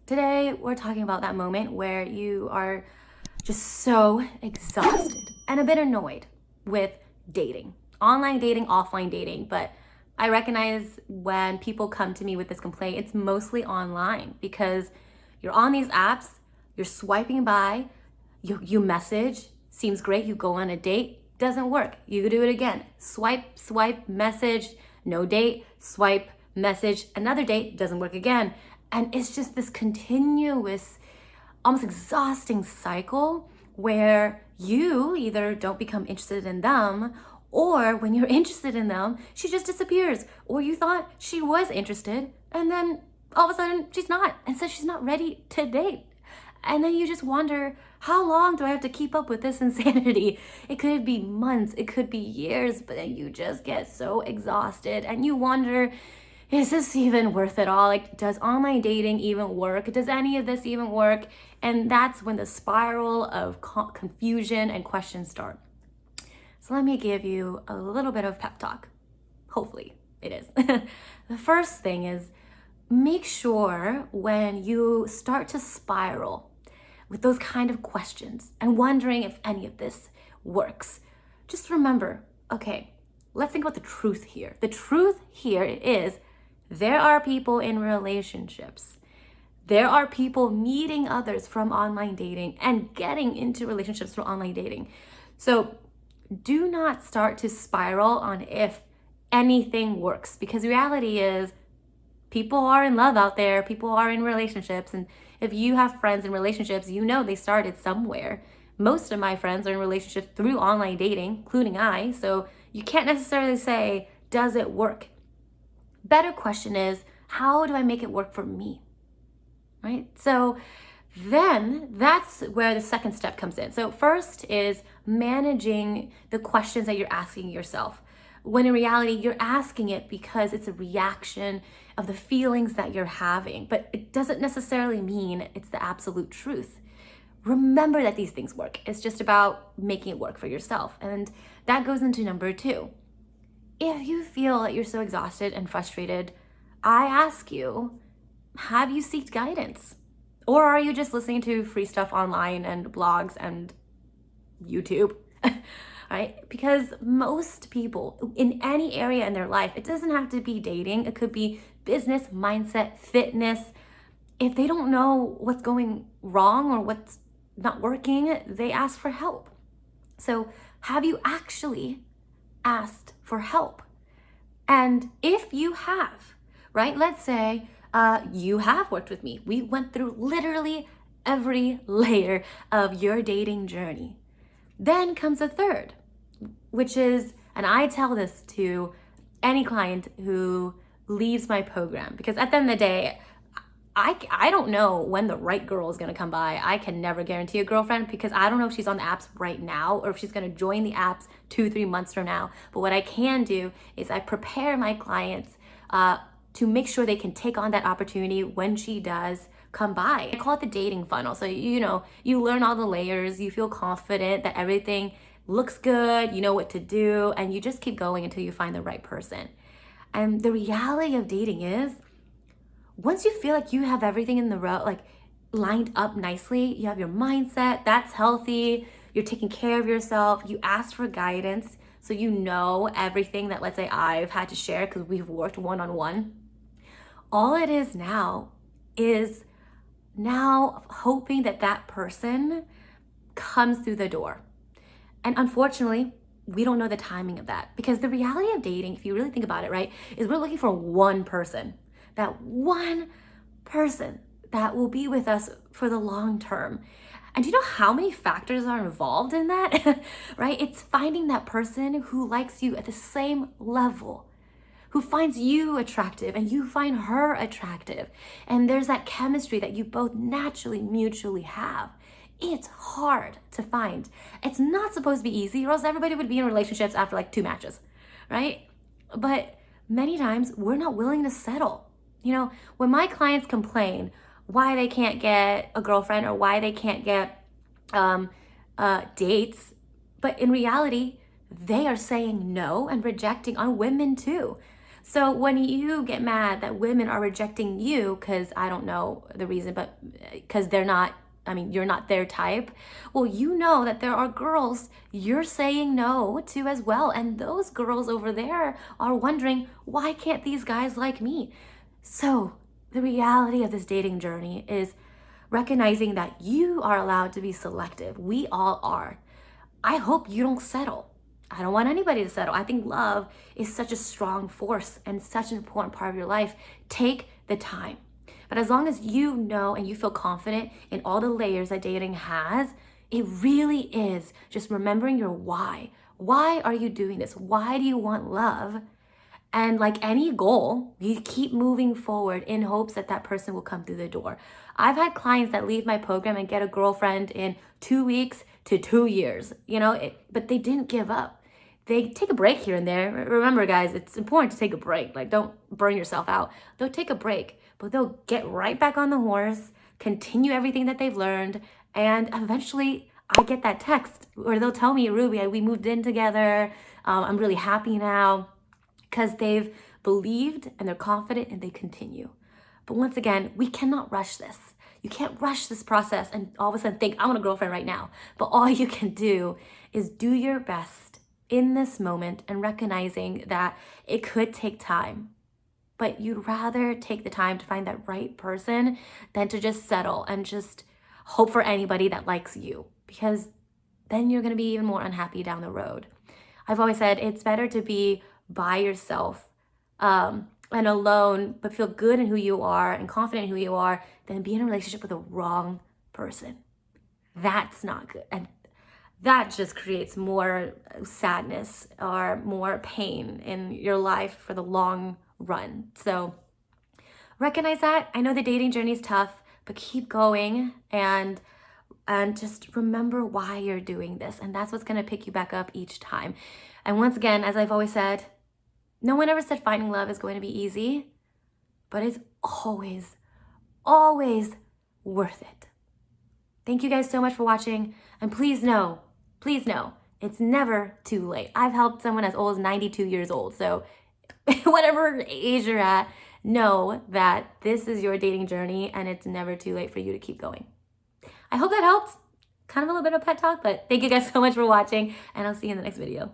Today, we're talking about that moment where you are just so exhausted and a bit annoyed with dating, online dating, offline dating. But I recognize when people come to me with this complaint, it's mostly online because you're on these apps, you're swiping by, you message, seems great, you go on a date, doesn't work. You do it again. Swipe, message, no date, swipe, message, another date, doesn't work again. And it's just this continuous, almost exhausting cycle where you either don't become interested in them, or when you're interested in them, she just disappears. Or you thought she was interested and then all of a sudden she's not, and so she's not ready to date. And then you just wonder, how long do I have to keep up with this insanity? It could be months, it could be years, but then you just get so exhausted and you wonder, is this even worth it all? Like, does online dating even work? Does any of this even work? And that's when the spiral of confusion and questions start. So let me give you a little bit of pep talk. Hopefully it is. The first thing is, make sure when you start to spiral with those kind of questions and wondering if any of this works, just remember, okay, let's think about the truth here. The truth here is there are people in relationships. There are people meeting others from online dating and getting into relationships through online dating. So do not start to spiral on if anything works, because the reality is people are in love out there, people are in relationships, and if you have friends in relationships, you know they started somewhere. Most of my friends are in relationships through online dating, including I, so you can't necessarily say, does it work? Better question is, how do I make it work for me? Right? So then that's where the second step comes in. So first is managing the questions that you're asking yourself, when in reality, you're asking it because it's a reaction of the feelings that you're having, but it doesn't necessarily mean it's the absolute truth. Remember that these things work. It's just about making it work for yourself. And that goes into number 2. If you feel that you're so exhausted and frustrated, I ask you, have you sought guidance? Or are you just listening to free stuff online and blogs and YouTube? Right? Because most people in any area in their life, it doesn't have to be dating, it could be business, mindset, fitness. If they don't know what's going wrong or what's not working, they ask for help. So have you actually asked for help? And if you have, right, let's say you have worked with me. We went through literally every layer of your dating journey. Then comes a third, which is, and I tell this to any client who leaves my program, because at the end of the day, I don't know when the right girl is going to come by. I can never guarantee a girlfriend because I don't know if she's on the apps right now or if she's going to join the apps 2-3 months from now. But what I can do is I prepare my clients to make sure they can take on that opportunity when she does come by. I call it the dating funnel. So, you learn all the layers, you feel confident that everything looks good, you know what to do, and you just keep going until you find the right person. And the reality of dating is, once you feel like you have everything in the row, like lined up nicely, you have your mindset, that's healthy, you're taking care of yourself, you ask for guidance, so you know everything that, let's say, I've had to share because we've worked one-on-one. All it is now hoping that that person comes through the door. And unfortunately, we don't know the timing of that, because the reality of dating, if you really think about it, right, is we're looking for one person, that one person that will be with us for the long term. And do you know how many factors are involved in that? Right? It's finding that person who likes you at the same level, who finds you attractive and you find her attractive. And there's that chemistry that you both naturally, mutually have. It's hard to find. It's not supposed to be easy, or else everybody would be in relationships after like 2 matches, right? But many times we're not willing to settle. When my clients complain why they can't get a girlfriend or why they can't get dates, but in reality, they are saying no and rejecting on women too. So when you get mad that women are rejecting you, because I don't know the reason, but because they're not, I mean, you're not their type, well, you know that there are girls you're saying no to as well. And those girls over there are wondering, why can't these guys like me? So the reality of this dating journey is recognizing that you are allowed to be selective. We all are. I hope you don't settle. I don't want anybody to settle. I think love is such a strong force and such an important part of your life. Take the time. But as long as you know and you feel confident in all the layers that dating has, it really is just remembering your why. Why are you doing this? Why do you want love? And like any goal, you keep moving forward in hopes that that person will come through the door. I've had clients that leave my program and get a girlfriend in 2 weeks to 2 years, but they didn't give up. They take a break here and there. Remember, guys, it's important to take a break. Like, don't burn yourself out. They'll take a break, but they'll get right back on the horse, continue everything that they've learned, and eventually I get that text where they'll tell me, Ruby, we moved in together. I'm really happy now, because they've believed and they're confident and they continue. But once again, we cannot rush this. You can't rush this process and all of a sudden think, I want a girlfriend right now. But all you can do is do your best in this moment and recognizing that it could take time. But you'd rather take the time to find that right person than to just settle and just hope for anybody that likes you, because then you're going to be even more unhappy down the road. I've always said it's better to be by yourself and alone, but feel good in who you are and confident in who you are, than be in a relationship with the wrong person. That's not good. And that just creates more sadness or more pain in your life for the long run. So recognize that. I know the dating journey is tough, but keep going and just remember why you're doing this. And that's what's going to pick you back up each time. And once again, as I've always said, no one ever said finding love is going to be easy, but it's always, always worth it. Thank you guys so much for watching. And please know, it's never too late. I've helped someone as old as 92 years old. So whatever age you're at, know that this is your dating journey and it's never too late for you to keep going. I hope that helped. Kind of a little bit of pet talk, but thank you guys so much for watching, and I'll see you in the next video.